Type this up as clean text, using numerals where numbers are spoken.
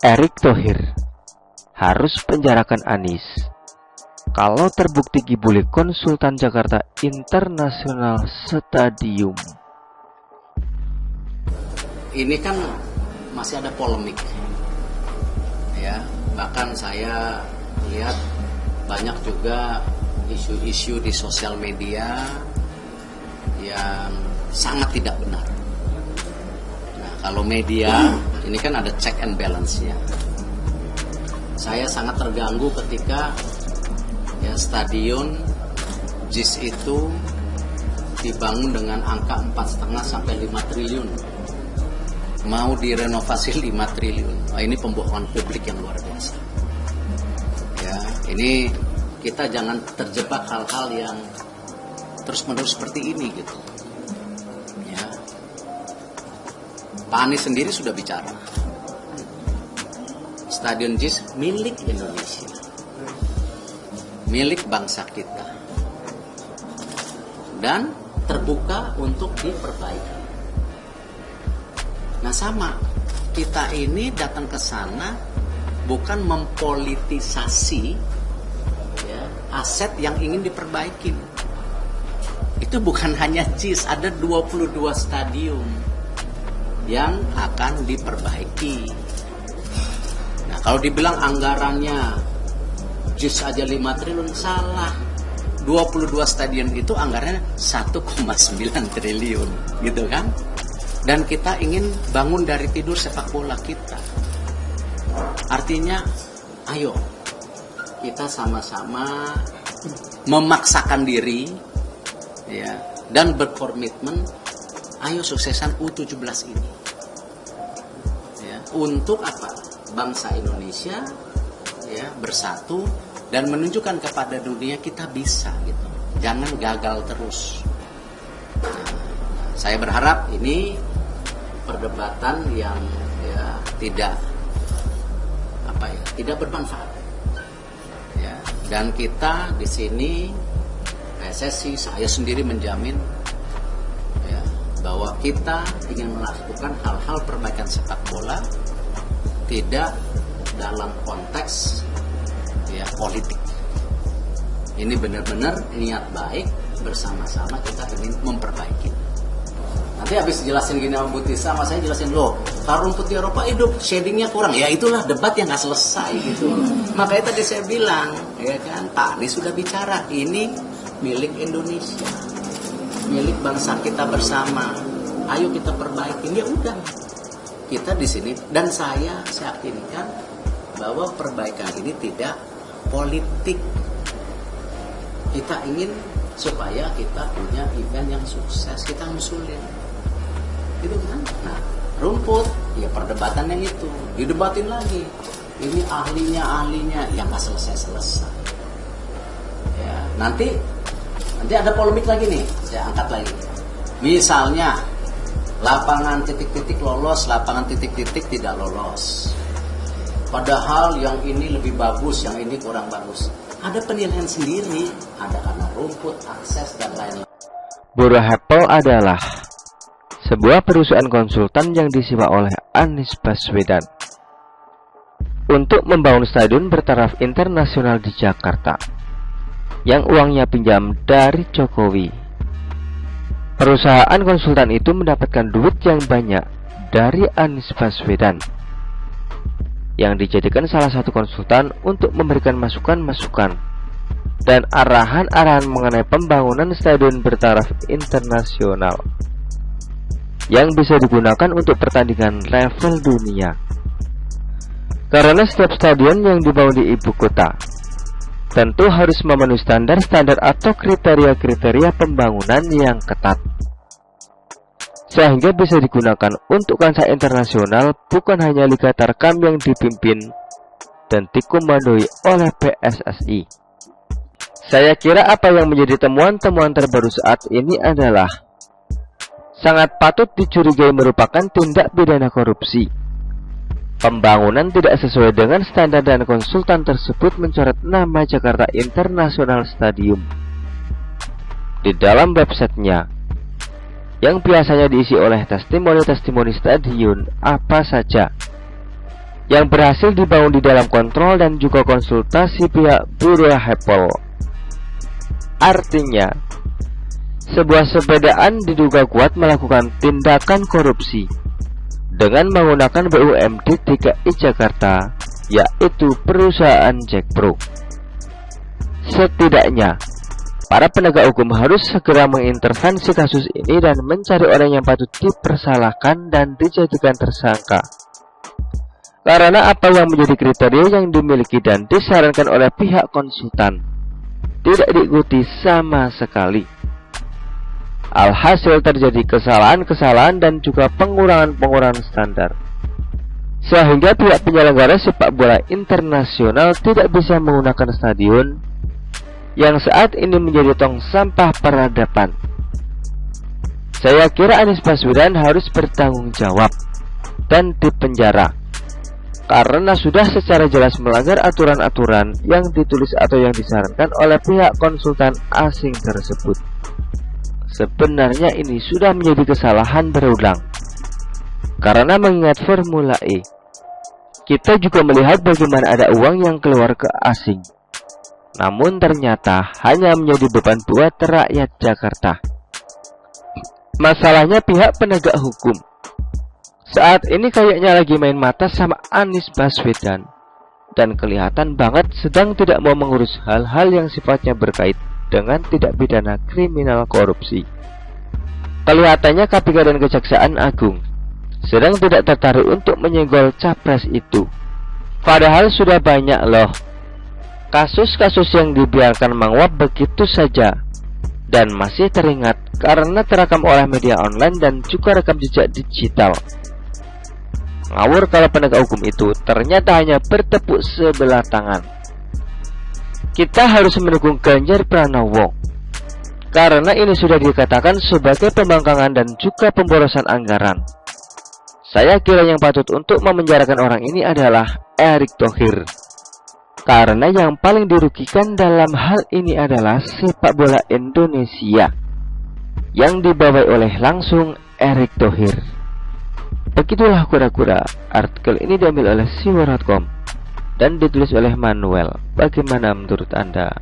Erick Thohir harus penjarakan Anies kalau terbukti gibuli konsultan Jakarta International Stadium. Ini kan masih ada polemik, ya. Bahkan saya lihat banyak juga isu-isu di sosial media yang sangat tidak benar. Nah, kalau media ini kan ada check and balance-nya. Saya sangat terganggu ketika ya stadion JIS itu dibangun dengan angka 4,5 sampai 5 triliun. Mau direnovasi 5 triliun. Nah, ini pembohongan publik yang luar biasa. Ya, ini kita jangan terjebak hal-hal yang terus-menerus seperti ini gitu. Ya. Pak Anies sendiri sudah bicara. Stadion JIS milik Indonesia. Milik bangsa kita. Dan terbuka untuk diperbaiki. Nah sama, kita ini datang ke sana bukan mempolitisasi ya, aset yang ingin diperbaiki. Itu bukan hanya JIS, ada 22 stadium yang akan diperbaiki. Nah kalau dibilang anggarannya JIS aja 5 triliun, salah. 22 stadion itu anggarannya 1,9 triliun, gitu kan? Dan kita ingin bangun dari tidur sepak bola kita. Artinya, ayo kita sama-sama memaksakan diri, ya, dan berkomitmen. Ayo suksesan U17 ini, ya, untuk apa? Bangsa Indonesia, ya, bersatu dan menunjukkan kepada dunia kita bisa, gitu. Jangan gagal terus. Nah, saya berharap ini perdebatan yang ya tidak bermanfaat. Ya, dan kita di sini PSSI, saya sendiri menjamin ya, bahwa kita ingin melakukan hal-hal perbaikan sepak bola tidak dalam konteks ya politik. Ini benar-benar niat baik, bersama-sama kita ingin memperbaiki. Nanti habis jelasin gini sama Bu Tisa, saya jelasin, loh, kalau rumput di Eropa hidup, shadingnya kurang. Ya itulah debat yang gak selesai gitu. Makanya tadi saya bilang, ya kan, Pak Anies sudah bicara, ini milik Indonesia, milik bangsa kita bersama. Ayo kita perbaiki. Ya udah, kita di sini, dan saya yakinkan bahwa perbaikan ini tidak politik. Kita ingin supaya kita punya event yang sukses, kita ngusulin. Gitu kan? Nah, rumput, ya perdebatannya itu, didebatin lagi. Ini ahlinya, yang nggak selesai. Ya, nanti ada polemik lagi nih, saya angkat lagi. Misalnya, lapangan titik-titik lolos, lapangan titik-titik tidak lolos. Padahal yang ini lebih bagus, yang ini kurang bagus. Ada penilaian sendiri, ada karena rumput, akses, dan lain-lain. Borobudur Apple adalah sebuah perusahaan konsultan yang disewa oleh Anies Baswedan untuk membangun stadion bertaraf internasional di Jakarta yang uangnya pinjam dari Jokowi. Perusahaan konsultan itu mendapatkan duit yang banyak dari Anies Baswedan yang dijadikan salah satu konsultan untuk memberikan masukan-masukan dan arahan-arahan mengenai pembangunan stadion bertaraf internasional yang bisa digunakan untuk pertandingan level dunia. Karena setiap stadion yang dibangun di ibu kota tentu harus memenuhi standar-standar atau kriteria-kriteria pembangunan yang ketat, sehingga bisa digunakan untuk kancah internasional, bukan hanya Liga Tarkam yang dipimpin dan dikomandoi oleh PSSI. Saya kira apa yang menjadi temuan-temuan terbaru saat ini adalah sangat patut dicurigai merupakan tindak pidana korupsi. Pembangunan tidak sesuai dengan standar dan konsultan tersebut mencoret nama Jakarta International Stadium di dalam websitenya, yang biasanya diisi oleh testimoni-testimoni stadion apa saja yang berhasil dibangun di dalam kontrol dan juga konsultasi pihak Bureau Apple. Artinya, sebuah sepedaan diduga kuat melakukan tindakan korupsi dengan menggunakan BUMD DKI Jakarta, yaitu perusahaan Jack Pro. Setidaknya, para penegak hukum harus segera mengintervensi kasus ini dan mencari orang yang patut dipersalahkan dan dijadikan tersangka. Karena apa yang menjadi kriteria yang dimiliki dan disarankan oleh pihak konsultan tidak diikuti sama sekali. Alhasil terjadi kesalahan-kesalahan dan juga pengurangan-pengurangan standar, sehingga pihak penyelenggara sepak bola internasional tidak bisa menggunakan stadion yang saat ini menjadi tong sampah peradaban. Saya kira Anies Baswedan harus bertanggung jawab dan dipenjara karena sudah secara jelas melanggar aturan-aturan yang ditulis atau yang disarankan oleh pihak konsultan asing tersebut. Sebenarnya ini sudah menjadi kesalahan berulang, karena mengingat Formula E, kita juga melihat bagaimana ada uang yang keluar ke asing, namun ternyata hanya menjadi beban buat rakyat Jakarta. Masalahnya pihak penegak hukum saat ini kayaknya lagi main mata sama Anies Baswedan, dan kelihatan banget sedang tidak mau mengurus hal-hal yang sifatnya berkait dengan tindak pidana kriminal korupsi. Kelihatannya KPK dan Kejaksaan Agung sedang tidak tertarik untuk menyenggol capres itu. Padahal sudah banyak loh kasus-kasus yang dibiarkan menguap begitu saja dan masih teringat karena terekam oleh media online dan juga rekam jejak digital. Ngawur kalau penegak hukum itu ternyata hanya bertepuk sebelah tangan. Kita harus mendukung Ganjar Pranowo, karena ini sudah dikatakan sebagai pembangkangan dan juga pemborosan anggaran. Saya kira yang patut untuk memenjarakan orang ini adalah Erick Thohir, karena yang paling dirugikan dalam hal ini adalah sepak bola Indonesia yang dibawa oleh langsung Erick Thohir. Begitulah kura-kura. Artikel ini diambil oleh siwar.com dan ditulis oleh Manuel. Bagaimana menurut Anda?